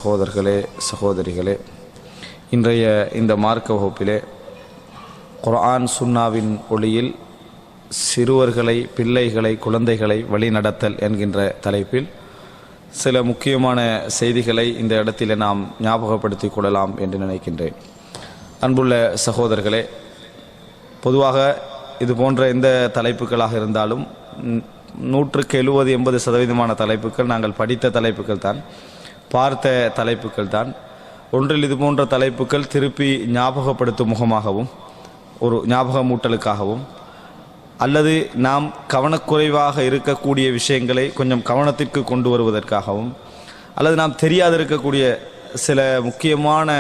சகோதரர்களே சகோதரிகளே, இன்றைய இந்த மார்க்க வகுப்பிலே குர்ஆன் சுன்னாவின் ஒளியில் சிறுவர்களை, பிள்ளைகளை, குழந்தைகளை வழிநடத்தல் என்கின்ற தலைப்பில் சில முக்கியமான செய்திகளை இந்த இடத்தில் நாம் ஞாபகப்படுத்திக் கொள்ளலாம் என்று நினைக்கின்றேன். அன்புள்ள சகோதரர்களே, பொதுவாக இது போன்ற எந்த தலைப்புகளாக இருந்தாலும் 170-80% தலைப்புகள் நாங்கள் படித்த தலைப்புகள் தான், பார்த்த தலைப்புகள் தான். ஒன்றில் இது போன்ற தலைப்புகள் திருப்பி ஞாபகப்படுத்தும் முகமாகவும், ஒரு ஞாபகமூட்டலுக்காகவும், அல்லது நாம் கவனக்குறைவாக இருக்கக்கூடிய விஷயங்களை கொஞ்சம் கவனத்திற்கு கொண்டு வருவதற்காகவும், அல்லது நாம் தெரியாதிருக்கக்கூடிய சில முக்கியமான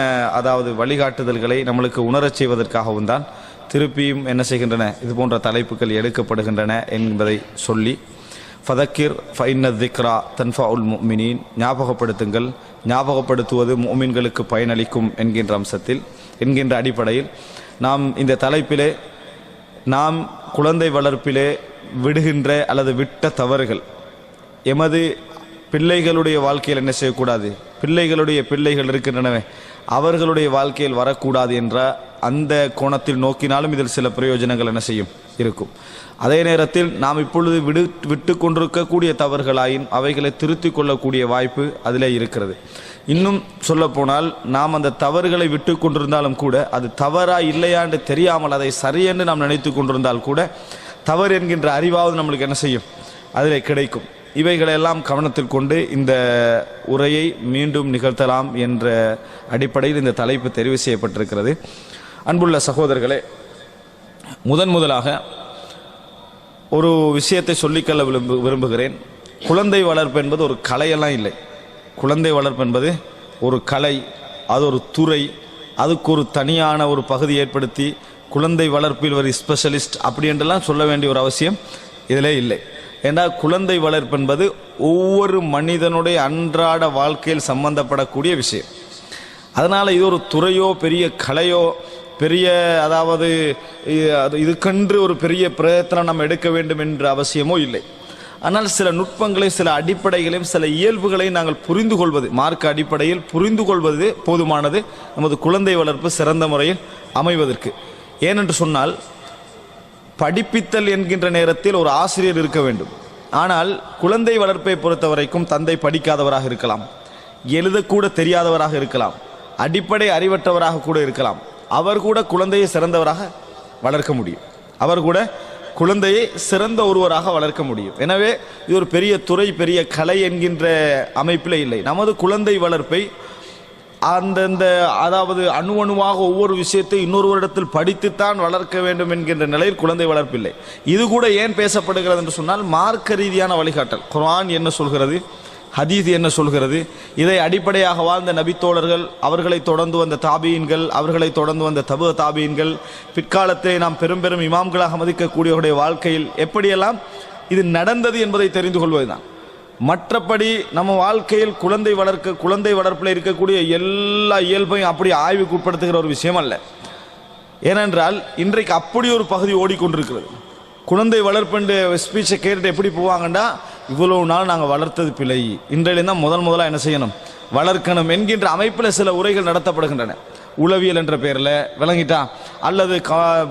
வழிகாட்டுதல்களை நம்மளுக்கு உணரச் செய்வதற்காகவும் தான் திருப்பியும் என்ன செய்கின்றன, இது போன்ற தலைப்புகள் எடுக்கப்படுகின்றன என்பதை சொல்லி, ஃபதக்கிர் ஃபைன்ன திக்ரா தன்ஃபஉல் முஃமினீன், ஞாபகப்படுத்துங்கள், ஞாபகப்படுத்துவது முஃமின்களுக்கு பயனளிக்கும் என்கின்ற அடிப்படையில் நாம் இந்த தலைப்பிலே நாம் குழந்தை வளர்ப்பிலே விடுகின்ற அல்லது விட்ட தவறுகள், எமது பிள்ளைகளுடைய வாழ்க்கையில் என்ன செய்யக்கூடாது, பிள்ளைகளுடைய பிள்ளைகள் இருக்கின்றனவே அவர்களுடைய வாழ்க்கையில் வரக்கூடாது என்ற அந்த கோணத்தில் நோக்கினாலும் இதில் சில பிரயோஜனங்கள் என்ன செய்யும் இருக்கும். அதே நேரத்தில் நாம் இப்பொழுது விட்டு கொண்டிருக்கக்கூடிய தவறுகளாயின் அவைகளை திருத்திக் கொள்ளக்கூடிய வாய்ப்பு அதிலே இருக்கிறது. இன்னும் சொல்லப்போனால் நாம் அந்த தவறுகளை விட்டு கொண்டிருந்தாலும் கூட அது தவறா இல்லையா என்று தெரியாமல் அதை சரியென்று நாம் நினைத்து கொண்டிருந்தால் கூட தவறு என்கின்ற அறிவாவது நம்மளுக்கு என்ன செய்யும், அதிலே கிடைக்கும். இவைகளெல்லாம் கவனத்தில் கொண்டு இந்த உரையை மீண்டும் நிகழ்த்தலாம் என்ற அடிப்படையில் இந்த தலைப்பு தெரிவு செய்யப்பட்டிருக்கிறது. அன்புள்ள சகோதரர்களே, முதலாக ஒரு விஷயத்தை சொல்லிக்கொள்ள விரும்புகிறேன். குழந்தை வளர்ப்பு என்பது ஒரு கலையெல்லாம் இல்லை. குழந்தை வளர்ப்பு என்பது ஒரு கலை, அது ஒரு துறை, அதுக்கு ஒரு தனியான ஒரு பகுதி ஏற்படுத்தி குழந்தை வளர்ப்பில் ஒரு ஸ்பெஷலிஸ்ட் அப்படி என்றெல்லாம் சொல்ல வேண்டிய ஒரு அவசியம் இதிலே இல்லை. ஏன்னா குழந்தை வளர்ப்பு என்பது ஒவ்வொரு மனிதனுடைய அன்றாட வாழ்க்கையில் சம்பந்தப்படக்கூடிய விஷயம். அதனால் இது ஒரு துறையோ பெரிய கலையோ பெரிய இதுக்கென்று ஒரு பெரிய பிரயத்தனம் நம்ம எடுக்க வேண்டும் என்ற அவசியமோ இல்லை. ஆனால் சில நுட்பங்களை, சில அடிப்படைகளையும், சில இயல்புகளையும் நாங்கள் புரிந்து கொள்வது, மார்க்க அடிப்படையில் புரிந்து கொள்வது போதுமானது நமது குழந்தை வளர்ப்பு சிறந்த முறையில் அமைவதற்கு. ஏனென்று சொன்னால், படிப்பித்தல் என்கின்ற நேரத்தில் ஒரு ஆசிரியர் இருக்க வேண்டும். ஆனால் குழந்தை வளர்ப்பை பொறுத்த வரைக்கும் தந்தை படிக்காதவராக இருக்கலாம், எழுதக்கூட தெரியாதவராக இருக்கலாம், அடிப்படை அறிவற்றவராக கூட இருக்கலாம். அவர் கூட குழந்தையை சிறந்தவராக வளர்க்க முடியும். அவர் கூட குழந்தையை சிறந்த ஒருவராக வளர்க்க முடியும். எனவே இது ஒரு பெரிய துறை, பெரிய கலை என்கின்ற அமைப்பில் இல்லை. நமது குழந்தை வளர்ப்பை அந்தந்த அணுவாக ஒவ்வொரு விஷயத்தை இன்னொருவரிடத்தில் படித்துத்தான் வளர்க்க வேண்டும் என்கின்ற நிலையில் குழந்தை வளர்ப்பில்லை. இது கூட ஏன் பேசப்படுகிறது என்று சொன்னால், மார்க்க ரீதியான வழிகாட்டல். குர்ஆன் என்ன சொல்கிறது, ஹதீஸ் என்ன சொல்கிறது, இதை அடிப்படையாக வாழ்ந்த நபித்தோழர்கள், அவர்களை தொடர்ந்து வந்த தாபீன்கள், அவர்களை தொடர்ந்து வந்த தபு தாபீன்கள், பிற்காலத்தை நாம் பெரும் பெரும் இமாம்களாக மதிக்கக்கூடியவருடைய வாழ்க்கையில் எப்படியெல்லாம் இது நடந்தது என்பதை தெரிந்து கொள்வதுதான். மற்றபடி நம்ம வாழ்க்கையில் குழந்தை வளர்ப்பில் இருக்கக்கூடிய எல்லா இயல்பையும் அப்படி ஆய்வுக்கு உட்படுத்துகிற ஒரு விஷயம் அல்ல. ஏனென்றால் இன்றைக்கு அப்படி ஒரு பகுதி ஓடிக்கொண்டிருக்கிறது. குழந்தை வளர்ப்பு ஸ்பீச்சை கேட்டுட்டு எப்படி போவாங்கண்டா, இவ்வளவு நாள் நாங்கள் வளர்த்தது பிழை, இன்றையில்தான் முதலாக என்ன செய்யணும், வளர்க்கணும் என்கின்ற அமைப்பில் சில உரைகள் நடத்தப்படுகின்றன. உளவியல் என்ற பேரில், விளங்கிட்டா, அல்லது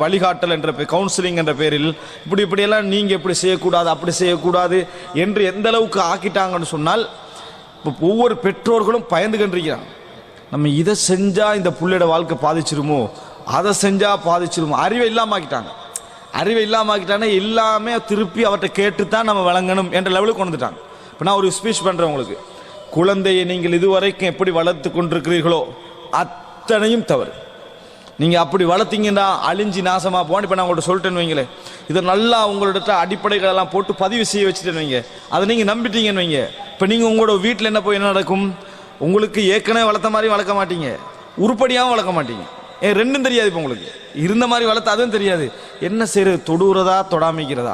வழிகாட்டல் என்ற கவுன்சிலிங் என்ற பேரில் இப்படியெல்லாம் நீங்கள் எப்படி செய்யக்கூடாது, அப்படி செய்யக்கூடாது என்று எந்த அளவுக்கு ஆக்கிட்டாங்கன்னு சொன்னால், இப்போ ஒவ்வொரு பெற்றோர்களும் பயந்து கண்டிருக்கிறாங்க. நம்ம இதை செஞ்சால் இந்த பிள்ளையோட வாழ்க்கை பாதிச்சிருமோ, அதை செஞ்சால் பாதிச்சிருமோ, அறிவை இல்லாமக்கிட்டானே எல்லாமே திருப்பி அவர்கிட்ட கேட்டுத்தான் நம்ம வழங்கணும் என்ற லெவலுக்கு கொண்டு வந்துட்டாங்க. இப்போ நான் ஒரு ஸ்பீச் பண்ணுறேன் உங்களுக்கு, குழந்தையை நீங்கள் இதுவரைக்கும் எப்படி வளர்த்து கொண்டிருக்கிறீர்களோ அத்தனையும் தவறு. நீங்கள் அப்படி வளர்த்தீங்கன்னா அழிஞ்சி நாசமாக போவான்னு இப்போ நான் உங்கள்கிட்ட சொல்லிட்டேன்னு வைங்களே, இதை நல்லா உங்களோட அடிப்படைகளெல்லாம் போட்டு பதிவு செய்ய வச்சுட்டேன்னு வைங்க, அதை நீங்கள் நம்பிட்டீங்கன்னு வைங்க. இப்போ நீங்கள் உங்களோட வீட்டில் என்ன நடக்கும், உங்களுக்கு ஏற்கனவே வளர்த்த மாதிரி வளர்க்க மாட்டீங்க, உருப்படியாகவும் வளர்க்க மாட்டீங்க. ரெண்டும் தெரியாது. இப்போ உங்களுக்கு இருந்த மாதிரி வளர்த்து அதுவும் தெரியாது. என்ன செய்யறது, தொடுகிறதா தொடாமிக்கிறதா,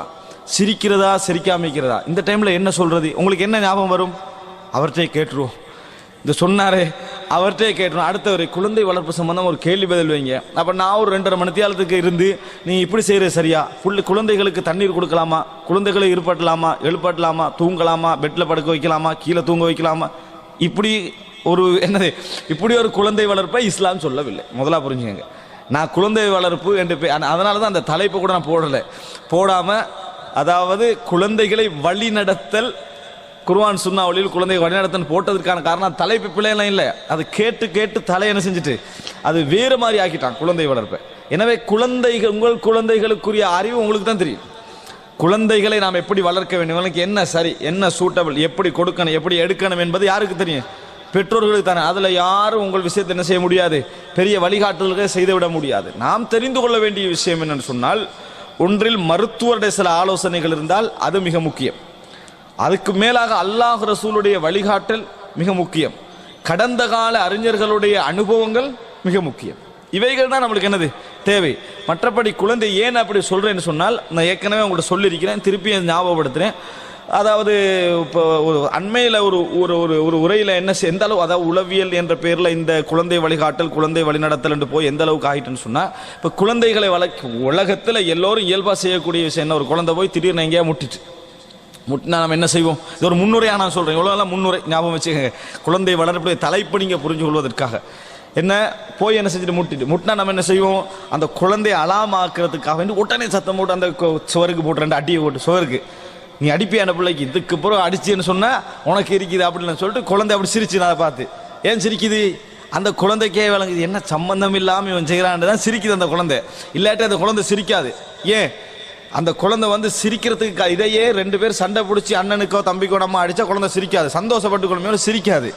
சிரிக்கிறதா சிரிக்காமிக்கிறதா, இந்த டைமில் என்ன சொல்கிறது, உங்களுக்கு என்ன ஞாபகம் வரும், அவர்கிட்டே கேட்டுருவோம். இந்த சொன்னாரே அவர்கிட்டே கேட்டுருவோம். அடுத்தவர் குழந்தை வளர்ப்பு சம்பந்தம் ஒரு கேள்வி பதில் வைங்க. அப்போ நான் ஒரு 2.5 மணித்தியாலத்துக்கு இருந்து நீ இப்படி செய்கிறது சரியா, குழந்தைகளுக்கு தண்ணீர் கொடுக்கலாமா, குழந்தைகளை எழுப்பட்டலாமா, தூங்கலாமா, பெட்டில் படுக்க வைக்கலாமா, கீழே தூங்க வைக்கலாமா, இப்படி ஒரு என்னது இப்படி ஒரு குழந்தை வளர்ப்பை இஸ்லாம் சொல்லவில்லை. முதலா புரிஞ்சுக்கங்க. நான் குழந்தை வளர்ப்பு என்று அதனால தான் அந்த தலைப்பை கூட நான் போடாமல் அதாவது குழந்தைகளை வழி நடத்தல் குர்ஆன் சுன்னா வழியில் குழந்தை வழிநடத்தல் போட்டதற்கான காரணம் தலைப்பு பிள்ளைலாம் இல்லை. அது கேட்டு கேட்டு தலை என்ன செஞ்சுட்டு அது வேறு மாதிரி ஆக்கிட்டான் குழந்தை வளர்ப்பை. எனவே உங்கள் குழந்தைகளுக்குரிய அறிவு உங்களுக்கு தான் தெரியும். குழந்தைகளை நாம் எப்படி வளர்க்க வேண்டும், உங்களுக்கு என்ன சரி என்ன சூட்டபிள், எப்படி கொடுக்கணும் எப்படி எடுக்கணும் என்பது யாருக்கு தெரியும்? பெற்றோர்களுக்கு தானே. அதில் யாரும் உங்கள் விஷயத்தை என்ன செய்ய முடியாது, பெரிய வழிகாட்டுதல்களை செய்துவிட முடியாது. நாம் தெரிந்து கொள்ள வேண்டிய விஷயம் என்னன்னு சொன்னால், ஒன்றில் மருத்துவருடைய சில ஆலோசனைகள் இருந்தால் அது மிக முக்கியம். அதுக்கு மேலாக அல்லாஹ் ரசூலுடைய வழிகாட்டல் மிக முக்கியம். கடந்த கால அறிஞர்களுடைய அனுபவங்கள் மிக முக்கியம். இவைகள் தான் நம்மளுக்கு என்னது தேவை. மற்றபடி குழந்தை ஏன் அப்படி சொல்றேன்னு சொன்னால், நான் ஏற்கனவே உங்கள்கிட்ட சொல்லியிருக்கிறேன், திருப்பி ஞாபகப்படுத்துறேன். அதாவது இப்போ ஒரு அண்மையில் ஒரு ஒரு ஒரு உரையில் எந்த அளவு, அதாவது உளவியல் என்ற பேரில் இந்த குழந்தை வழிகாட்டல் குழந்தை வழிநடத்தல் என்று போய் எந்த அளவுக்கு ஆகிட்டுன்னு சொன்னால், இப்போ குழந்தைகளை உலகத்தில் எல்லோரும் இயல்பாக செய்யக்கூடிய விஷயம் என்ன, ஒரு குழந்தை போய் திடீர்னு எங்கேயா முட்டினா நம்ம என்ன செய்வோம்? இது ஒரு முன்னுரையாக நான் சொல்கிறேன். இவ்வளோலாம் முன்னுரை ஞாபகம் வச்சுக்கோங்க. குழந்தை வளர்ப்புடைய தலைப்பு நீங்கள் புரிஞ்சு கொள்வதற்காக என்ன போய் என்ன செஞ்சுட்டு முட்டினா நம்ம என்ன செய்வோம்? அந்த குழந்தையை அலாமாக்குறதுக்காக வேண்டி உடனே சத்தம் போட்டு அந்த சுவருக்கு போட்டு 2 அடியை போட்டு சுவருக்கு நீ அடிப்பே அந்த பிள்ளைக்கு இதுக்கு பிறகு அடிச்சேன்னு சொன்னால் உனக்கு இருக்குது அப்படின்னு சொல்லிட்டு குழந்தை அப்படி சிரிச்சு நான் பார்த்து, ஏன் சிரிக்குது? அந்த குழந்தைக்கே விளங்குது என்ன சம்பந்தம் இல்லாமல் இவன் செய்கிறான்னு தான் சிரிக்குது அந்த குழந்தை. இல்லாட்டி அந்த குழந்தை சிரிக்காது. ஏன்? அந்த குழந்தை சிரிக்கிறதுக்கு இதையே 2 பேர் சண்டை பிடிச்சி அண்ணனுக்கோ தம்பிக்கோ நம்ம அடித்தா குழந்தை சிரிக்காது, சந்தோஷப்பட்டு குழந்தையோட சிரிக்காது.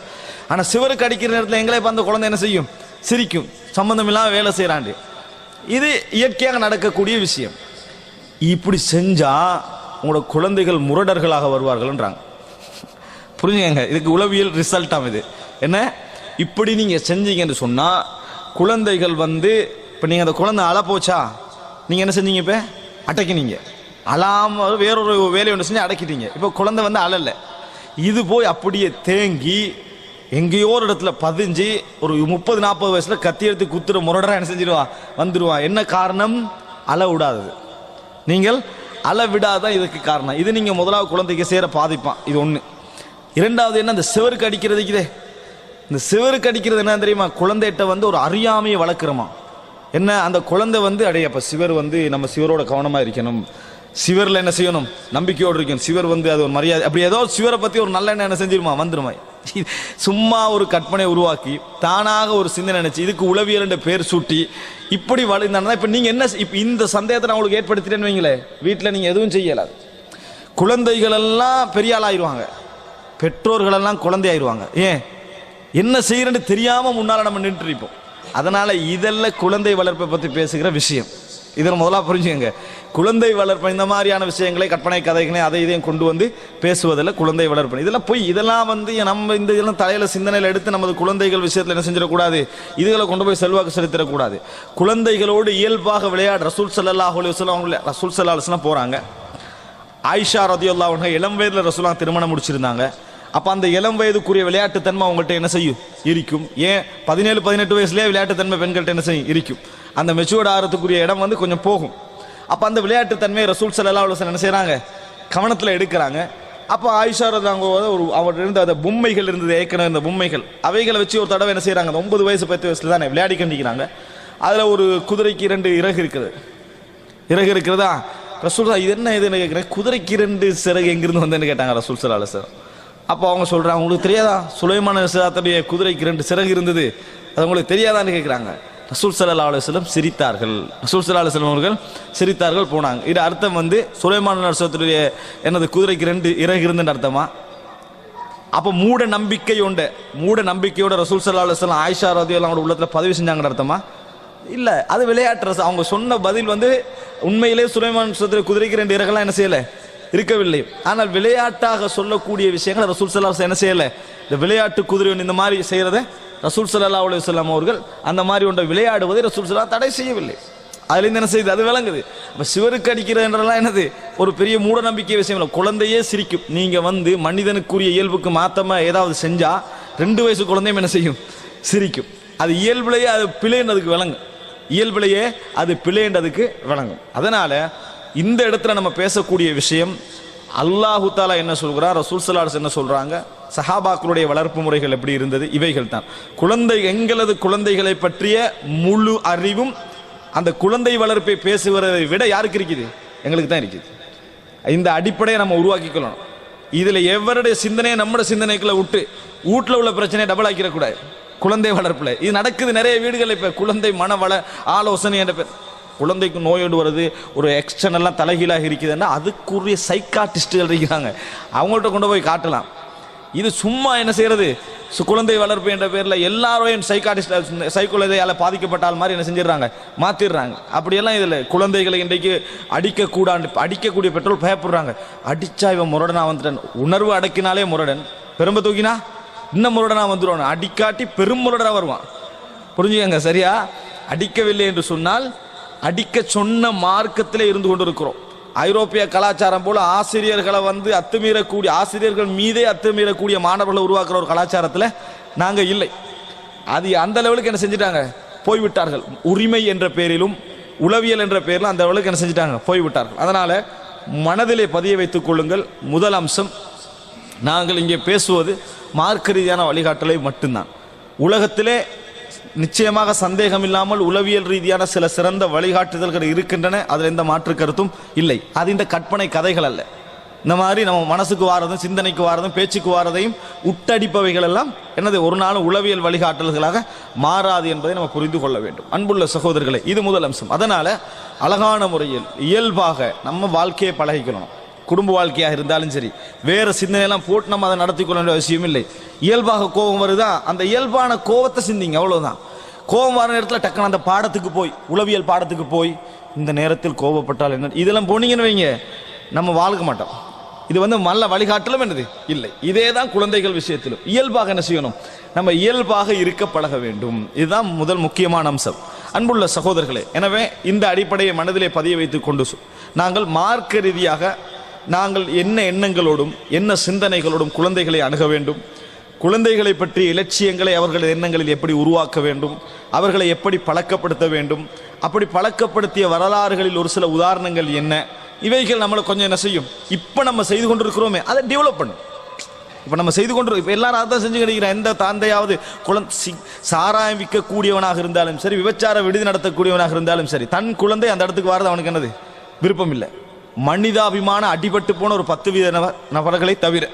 ஆனால் சிவருக்கு அடிக்கிற நேரத்தில் எங்களே இப்போ அந்த குழந்தை என்ன செய்யும்? சிரிக்கும். சம்பந்தம் இல்லாமல் வேலை செய்கிறாண்டு. இது இயற்கையாக நடக்கக்கூடிய விஷயம். இப்படி செஞ்சால் உங்களோட குழந்தைகள் முரடர்களாக வருவார்கள்ன்றாங்க. புரிஞ்சுங்க, இதுக்கு உளவியல் ரிசல்ட்டாக இது என்ன. இப்படி நீங்கள் செஞ்சீங்கன்னு சொன்னால் குழந்தைகள் இப்போ நீங்கள் அந்த குழந்தை அழப்போச்சா, நீங்கள் என்ன செஞ்சீங்க? இப்போ அடக்கினீங்க. அழாமல் வேறொரு வேலையை ஒன்று செஞ்சு அடக்கிட்டீங்க. இப்போ குழந்தை அழலை. இது போய் அப்படியே தேங்கி எங்கேயோ ஒரு இடத்துல பதிஞ்சு ஒரு 30-40 வயசில் கத்தி எடுத்து குத்துற முரடராக என்ன செஞ்சிடுவான் வந்துடுவான். என்ன காரணம்? அழ விடாதது. நீங்கள் அழ விடாதான் இதுக்கு காரணம். இது நீங்கள் முதலாவது குழந்தைக்கு சேர பாதிப்பான். இது ஒன்று. இரண்டாவது என்ன, இந்த சிவருக்கு அடிக்கிறதுக்குதே. இந்த சிவருக்கு அடிக்கிறது என்ன தெரியுமா? குழந்தைகிட்ட ஒரு அறியாமையை வளர்க்குறோமா. என்ன, அந்த குழந்தை அப்போ சிவர் நம்ம சிவரோட கவனமாக இருக்கணும், சிவரில் என்ன செய்யணும், நம்பிக்கையோடு இருக்கணும், சிவர் அது ஒரு மரியாதை, அப்படி ஏதோ சிவரை பற்றி ஒரு நல்ல என்ன செஞ்சிருமா வந்துருமா. சும்மா ஒரு கற்பனை உருவாக்கி தானாக ஒரு சிந்தனை நினைச்சு இதுக்கு உளவியல் என்ற பேர் சூட்டி இப்படி வளர்ந்தாங்கன்னா இப்போ நீங்கள் என்ன இப்போ இந்த சந்தேகத்தை நான் உங்களுக்கு ஏற்படுத்திட்டேன்னு வைங்களேன், வீட்டில் நீங்கள் எதுவும் செய்யலாது. குழந்தைகள் எல்லாம் பெரிய ஆளாயிருவாங்க, பெற்றோர்களெல்லாம் குழந்தை ஆயிடுவாங்க. ஏன் என்ன செய்யறேன்னு தெரியாமல் முன்னால் நம்ம நின்று இருப்போம். அதனால் இதெல்லாம் குழந்தை வளர்ப்பை பற்றி பேசுகிற விஷயம். இதில் முதலாக புரிஞ்சுக்கங்க, குழந்தை வளர்ப்பு இந்த மாதிரியான விஷயங்களை கற்பனை கதைகளை அதை இதையும் கொண்டு பேசுவதில் குழந்தை வளர்ப்பு இதெல்லாம் போய் இதெல்லாம் நம்ம இந்த இதெல்லாம் தலையில் சிந்தனையில் எடுத்து நமது குழந்தைகள் விஷயத்தில் என்ன செஞ்சிடக்கூடாது, இதுகளை கொண்டு போய் செல்வாக்கு செலுத்திடக்கூடாது. குழந்தைகளோடு இயல்பாக விளையாட ரசூல் ஸல்லல்லாஹு அலைஹி வஸல்லம் ரசூல் ஸல்லல்லாஹு அலைஹி வஸல்லம் போகிறாங்க. ஆயிஷா ரதியல்லாஹு அன்ஹா இளம் வயதில் ரசூலுல்லாஹ் திருமணம் முடிச்சிருந்தாங்க. அப்போ அந்த இளம் வயதுக்குரிய விளையாட்டுத்தன்மை அவங்கள்ட்ட என்ன செய்யும் இருக்கும். ஏன் 17-18 வயசுலேயே விளையாட்டுத்தன்மை பெண்கள்ட்ட என்ன செய்யும் இருக்கும். அந்த மெச்சூர்ட் ஆகிறதுக்குரிய இடம் கொஞ்சம் போகும். அப்போ அந்த விளையாட்டுத்தன்மையை ரசூல் ஸல்லல்லாஹு அலைஹி வஸல்லம் என்ன செய்கிறாங்க, கவனத்தில் எடுக்கிறாங்க. அப்போ ஆயிஷா ரதியல்லாஹு அவர் இருந்த அந்த பொம்மைகள் இருந்தது, ஏற்கனவே இந்த பொம்மைகள் அவைகளை வச்சு ஒரு தடவை என்ன செய்கிறாங்க, அந்த 9 வயசு 10 வயசுல தானே விளையாடி கண்டிக்கிறாங்க. அதில் ஒரு குதிரைக்கு 2 இறகு இருக்கிறதா. ரசூல் இது என்ன இதுன்னு கேட்குறேன், குதிரைக்கு 2 சிறகு எங்கிருந்து வந்தேன்னு கேட்டாங்க ரசூல் ஸல்லல்லாஹு அலைஹி வஸல்லம். அப்போ அவங்க சொல்கிறாங்க, உங்களுக்கு தெரியாதா சுலைமான் அலைஹிஸ்ஸலாத்துடைய குதிரைக்கு 2 சிறகு இருந்தது, அது உங்களுக்கு தெரியாதான்னு கேட்குறாங்க. ரசூல் ஸல்லல்லாஹு அலைஹி வஸல்லம் சிரித்தார்கள். ரசூல் ஸல்லல்லாஹு அலைஹி வஸல்லம் அவர்கள் சிரித்தார்கள், போனாங்க. இது அர்த்தம் சுலைமான் அலைஹிஸ்ஸலாத்துடைய என்னது குதிரைக்கு 2 இறகு இருந்துன்னு அர்த்தமா? அப்போ மூட நம்பிக்கையோட ரசூல் ஸல்லல்லாஹு அலைஹி வஸல்லம் ஆயிஷா ரதியல்லாஹு அன்ஹா உள்ளத்தில் பதிவு செஞ்சாங்கன்னு அர்த்தமா? இல்லை, அது விளையாட்டு. அவங்க சொன்ன பதில் உண்மையிலே சுலைமான் அலைஹிஸ்ஸலாத்துடைய குதிரைக்கு 2 இறகெல்லாம் என்ன செய்யலை, இருக்கவில்லை. ஆனால் விளையாட்டாக சொல்லக்கூடிய விஷயங்களை ரசூல் ஸல்லல்லாஹு அலைஹி வஸல்லம் என்ன செய்யலை. இந்த விளையாட்டு குதிரை இந்த மாதிரி செய்கிறத ரசூல் ஸல்லல்லாஹு அலைஹி வஸல்லம் அவர்கள் அந்த மாதிரி ஒன்றை விளையாடுவதை ரசூல் ஸல்லல்லாஹு தடை செய்யவில்லை. அதுலேருந்து என்ன செய்யுது, அது விளங்குது. அப்போ சிவருக்கு அடிக்கிறதுன்றலாம் என்னது ஒரு பெரிய மூட நம்பிக்கை விஷயம் இல்லை. குழந்தையே சிரிக்கும். நீங்கள் மனிதனுக்குரிய இயல்புக்கு மாற்றமாக ஏதாவது செஞ்சால் 2 வயசு குழந்தையும் என்ன செய்யும், சிரிக்கும். அது இயல்பிலேயே அது பிழைன்றதுக்கு விளங்கும். இயல்பிலேயே அது பிழைன்றதுக்கு விளங்கும். அதனால் இந்த இடத்துல நம்ம பேசக்கூடிய விஷயம், அல்லாஹு தஆலா என்ன சொல்கிறார், ரசூல் ஸல்லல்லாஹு அலைஹி வஸல்லம் என்ன சொல்கிறாங்க, சஹாபாக்களுடைய வளர்ப்பு முறைகள் எப்படி இருந்தது, இவைகள் தான். எங்களது குழந்தைகளை பற்றிய முழு அறிவும் அந்த குழந்தை வளர்ப்பை பேசுவதை விட யாருக்கு இருக்குது? எங்களுக்கு தான் இருக்குது. இந்த அடிப்படையை நம்ம உருவாக்கிக்கொள்ளணும். இதில் எவருடைய சிந்தனையை நம்முடைய சிந்தனைக்குள்ள விட்டு வீட்டில் உள்ள பிரச்சனையை டபுள் ஆக்கிடக்கூடாது. குழந்தை வளர்ப்பில் இது நடக்குது நிறைய வீடுகள். இப்போ குழந்தை மனவள ஆலோசனை என்ற பேர், குழந்தைக்கு நோயோடு வருது, ஒரு எக்ஸ்டர்னல்லாம் தலைகீழாக இருக்குதுன்னா அதுக்குரிய சைக்காட்டிஸ்டுகள் இருக்கிறாங்க, அவங்கள்ட்ட கொண்டு போய் காட்டலாம். இது சும்மா என்ன செய்யறது, குழந்தை வளர்ப்பு என்ற பேரில் எல்லாரையும் சைக்கோலஜியால் பாதிக்கப்பட்டால் மாதிரி என்ன செஞ்சிடறாங்க, மாற்றிடுறாங்க. அப்படியெல்லாம் இதில் குழந்தைகளை இன்றைக்கு அடிக்கக்கூடிய பெற்றோர் பயப்படுறாங்க. அடித்தா இவன் முரடனா வந்துட்டான், உணர்வு அடக்கினாலே முரடன், பெரும்ப தூக்கினா இன்னும் முரடனா வந்துடுவான், அடிக்காட்டி பெரும் முரடனா வருவான். புரிஞ்சுக்கங்க சரியா? அடிக்கவில்லை என்று சொன்னால் அடிக்க சொன்ன மார்க்கத்திலே இருந்து கொண்டு இருக்கிறோம். ஐரோப்பிய கலாச்சாரம் போல ஆசிரியர்களை அத்துமீறக்கூடிய, ஆசிரியர்கள் மீதே அத்துமீறக்கூடிய மாணவர்களை உருவாக்குற ஒரு கலாச்சாரத்தில் நாங்கள் இல்லை. அது அந்த லெவலுக்கு என்ன செஞ்சிட்டாங்க, போய்விட்டார்கள். உரிமை என்ற பேரிலும் உளவியல் என்ற பேரிலும் அந்த லெவலுக்கு என்ன செஞ்சிட்டாங்க, போய்விட்டார்கள். அதனால மனதிலே பதிய வைத்துக் கொள்ளுங்கள். முதல் அம்சம், நாங்கள் இங்கே பேசுவது மார்க்க ரீதியான வழிகாட்டலை மட்டும்தான். உலகத்திலே நிச்சயமாக சந்தேகம் இல்லாமல் உளவியல் ரீதியான சில சிறந்த வழிகாட்டுதல்கள் இருக்கின்றன, அதில் எந்த மாற்று கருத்தும் இல்லை. அது இந்த கற்பனை கதைகள் அல்ல. இந்த மாதிரி நம்ம மனசுக்கு வாரதும் சிந்தனைக்கு வாரதும் பேச்சுக்கு வாரதையும் உட்டடிப்பவைகள் எல்லாம் என்னது ஒரு நாள் உளவியல் வழிகாட்டல்களாக மாறாது என்பதை நம்ம புரிந்து கொள்ள வேண்டும். அன்புள்ள சகோதரர்களே, இது முதல் அம்சம். அதனால அழகான முறையில் இயல்பாக நம்ம வாழ்க்கையை பழகிக்கணும். குடும்ப வாழ்க்கையாக இருந்தாலும் சரி, வேறு சிந்தனையெல்லாம் போட்டு நம்ம அதை நடத்தி கொள்ள வேண்டிய அவசியம் இல்லை. இயல்பாக கோபம் வருதா, அந்த இயல்பான கோபத்தை சிந்திங்க, அவ்வளோதான். கோபம் வர நேரத்தில் டக்குன்னு அந்த பாடத்துக்கு போய், உளவியல் பாடத்துக்கு போய் இந்த நேரத்தில் கோபப்பட்டால் என்ன, இதெல்லாம் போனீங்கன்னு வைங்க, நம்ம வாழ்க்க மாட்டோம். இது நல்ல வழிகாட்டலும் என்னது இல்லை. இதே தான் குழந்தைகள் விஷயத்திலும் இயல்பாக என்ன செய்யணும், நம்ம இயல்பாக இருக்க பழக வேண்டும். இதுதான் முதல் முக்கியமான அம்சம். அன்புள்ள சகோதரர்களே, எனவே இந்த அடிப்படையை மனதிலே பதிய வைத்துக் கொண்டு நாங்கள் மார்க்க ரீதியாக நாங்கள் என்ன எண்ணங்களோடும் என்ன சிந்தனைகளோடும் குழந்தைகளை அணுக வேண்டும், குழந்தைகளை பற்றி இலட்சியங்களை அவர்களது எண்ணங்களில் எப்படி உருவாக்க வேண்டும், அவர்களை எப்படி பழக்கப்படுத்த வேண்டும், அப்படி பழக்கப்படுத்திய வரலாறுகளில் ஒரு சில உதாரணங்கள் என்ன, இவைகள் நம்மளை கொஞ்சம் என்ன செய்யும். இப்போ நம்ம செய்து கொண்டிருக்கிறோமே அதை டெவலப் பண்ணும். இப்போ நம்ம செய்து கொண்டு இப்போ எல்லாரும் அதான் செஞ்சு கிடைக்கிறோம். எந்த தந்தையாவது சாராயம் விற்கக்கூடியவனாக இருந்தாலும் சரி, விபச்சார விடுதி நடத்தக்கூடியவனாக இருந்தாலும் சரி, தன் குழந்தை அந்த இடத்துக்கு வரது அவனுக்கு என்னது விருப்பம் இல்லை. மனிதாபிமான அடிபட்டு போன ஒரு 10% நபர்களை தவிர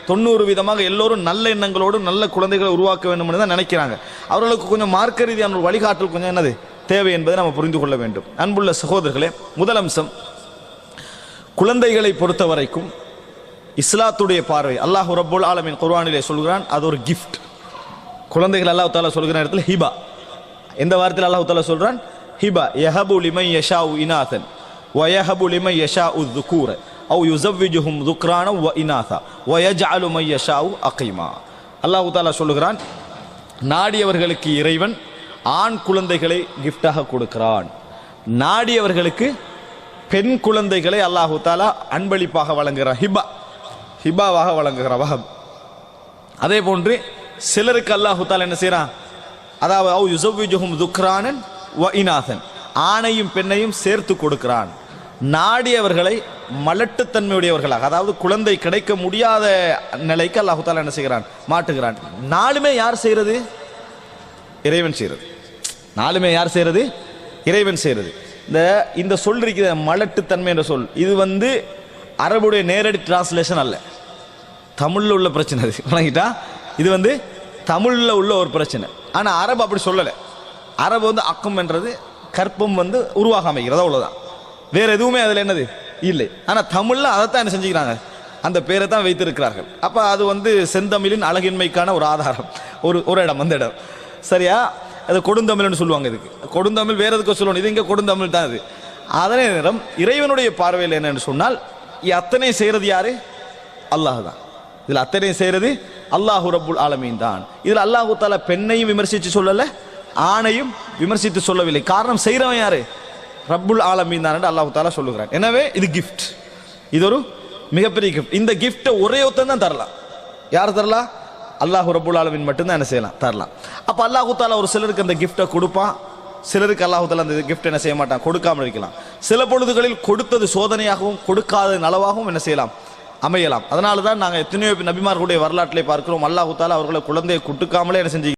90% எல்லோரும் நல்ல எண்ணங்களோடு நல்ல குழந்தைகளை உருவாக்க வேண்டும் என்று தான் நினைக்கிறாங்க. அவர்களுக்கு கொஞ்சம் மார்க்க ரீதியான ஒரு வழிகாட்டல் கொஞ்சம் என்னது தேவை என்பதை நம்ம புரிந்து கொள்ள வேண்டும். அன்புள்ள சகோதரர்களே, முதல் அம்சம், குழந்தைகளை பொறுத்த வரைக்கும் இஸ்லாத்துடைய பார்வை, அல்லாஹ் ரப்புல் ஆலமீன் குர்ஆனிலே சொல்கிறான், அது ஒரு கிஃப்ட். குழந்தைகள் அல்லாஹ் தஆலா சொல்கிற இடத்துல ஹிபா, எந்த வார்த்தையில் அல்லாஹ் தஆலா சொல்றான், ஹிபா யஹபு லிமன் யஷாஉ இனாதன் வயஹபு லிமன் யஷாஉ ذுகூர அவ் யுஸவ்விஜுஹும் ذுக்ரான வ இனாதா வயஜஅலு மன் யஷாஉ அகீமா. அல்லாஹ் தஆலா சொல்கிறான், நாடியவர்களுக்கு இறைவன் ஆண் குழந்தைகளை கிஃப்டாக கொடுக்கிறான், நாடியவர்களுக்கு பெண் குழந்தைகளை அல்லாஹ் தஆலா அன்பளிப்பாக வழங்குகிறான், ஹிபாவாக வழங்குகிறான், வஹப். அதே போன்று சிலருக்கு அல்லாஹ் தஆலா என்ன செய்யறான், அதாவது அவ் யுஸவ்விஜுஹும் ذுக்ரானன் வ இனாதன், ஆணையும் பெண்ணையும் சேர்த்து கொடுக்கிறான். நாடியவர்களை மலட்டுத்தன்மையுடையவர்களாக, அதாவது குழந்தை கிடைக்க முடியாத நிலைக்கு அல்லாஹ் தஆலா என்ன செய்கிறான், மாட்டுகிறான். நாலுமே யார் செய்யறது, இறைவன் செய்யறது. நாலுமே யார் செய்யறது, இறைவன் செய்யறது. இந்த சொல் இருக்கிற மலட்டுத்தன்மை என்ற சொல், இது அரபுடைய நேரடி டிரான்ஸ்லேஷன் அல்ல, தமிழ்ல உள்ள பிரச்சனை. அது வழங்கிட்டா, இது தமிழ்ல உள்ள ஒரு பிரச்சனை. ஆனா அரபு அப்படி சொல்லலை. அரபு அக்கம் என்றது கற்பம் உருவாக அமைகிறது, அவ்வளவுதான். வேற எதுவுமே அதுல என்னது இல்லை. ஆனா தமிழ்ல அதைத்தான் என்ன செஞ்சுக்கிறாங்க, அந்த பேரை தான் வைத்திருக்கிறார்கள். அப்ப அது செந்தமிழின் அழகின்மைக்கான ஒரு ஆதாரம், ஒரு இடம், அந்த இடம் சரியா. அது கொடுந்தமிழ்னு சொல்லுவாங்க. இதுக்கு கொடுந்தமிழ் வேற எதுக்கு சொல்லணும், இது இங்க கொடுந்தமிழ் தான். இது அதே நேரம் இறைவனுடைய பார்வையில் என்னன்னு சொன்னால், அத்தனை செய்யறது யாரு, அல்லாஹ் தான். இதுல அத்தனை செய்யறது அல்லாஹு ரப்புல் ஆலமீன் தான். இதுல அல்லாஹு தஆலா பெண்ணையும் விமர்சித்து சொல்லல, ஆணையும் விமர்சித்து சொல்லவில்லை. காரணம் செய்யறவன் யாரு, ரப்புல் ஆலமீன் தான் என்று அல்லாஹ் தஆலா சொல்லுகிறான். எனவே இது கிஃப்ட், இது ஒரு மிகப்பெரிய கிஃப்ட். இந்த கிஃப்ட்டை ஒரே ஒருத்தன் தான் தரலாம். யார் தரலாம், அல்லாஹ் ரப்புல் ஆலமீன் மட்டும்தான் என்ன செய்யலாம், தரலாம். அப்ப அல்லாஹ் தஆலா ஒரு சிலருக்கு அந்த கிஃப்ட்டை கொடுப்பான், சிலருக்கு அல்லாஹ் தஆலா அந்த கிஃப்ட் என்ன செய்ய மாட்டான், கொடுக்காமல் இருக்கலாம். சில பொழுதுகளில் கொடுத்தது சோதனையாகவும் கொடுக்காத நலவாகவும் என்ன செய்யலாம் அமையலாம். அதனால தான் நாங்கள் எத்தனையோ நபிமார்களுடைய வரலாற்றிலே பார்க்கிறோம், அல்லாஹு தாலா அவர்களை குழந்தையை குட்டுக்காமலே என்ன செஞ்சு